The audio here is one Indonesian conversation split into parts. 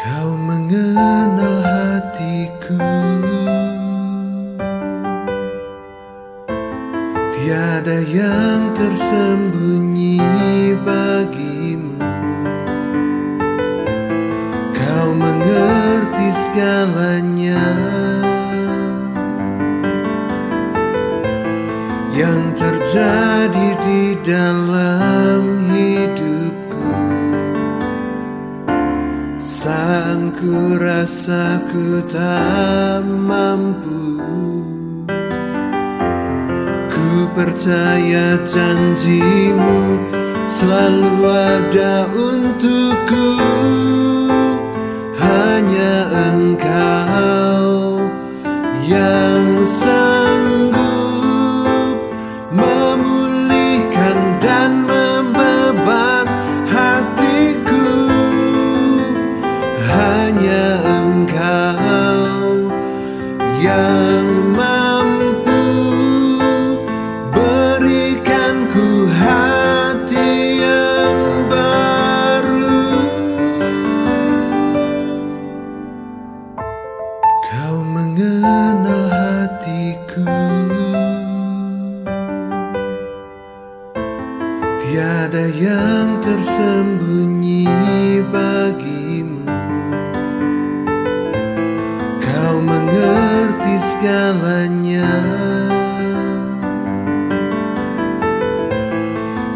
Kau mengenal hatiku, tiada yang tersembunyi bagimu. Kau mengerti segalanya yang terjadi di dalam hidupku. Saat ku rasa ku tak mampu, ku percaya janjimu selalu ada untukku. Hanya Engkau yang sanggup memulihkan dan membeban hatiku. Hanya Engkau yang mampu berikanku hati yang baru. Kau mengenal hatiku, tiada yang tersembunyi bagimu. Kau mengerti segalanya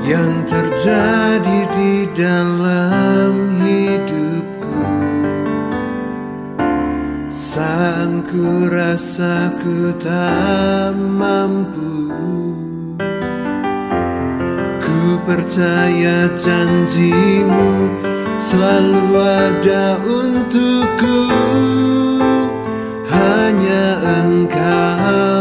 yang terjadi di dalam hidupku. Saat ku rasa ku tak mampu, ku percaya janjimu selalu ada untukku. Hanya Engkau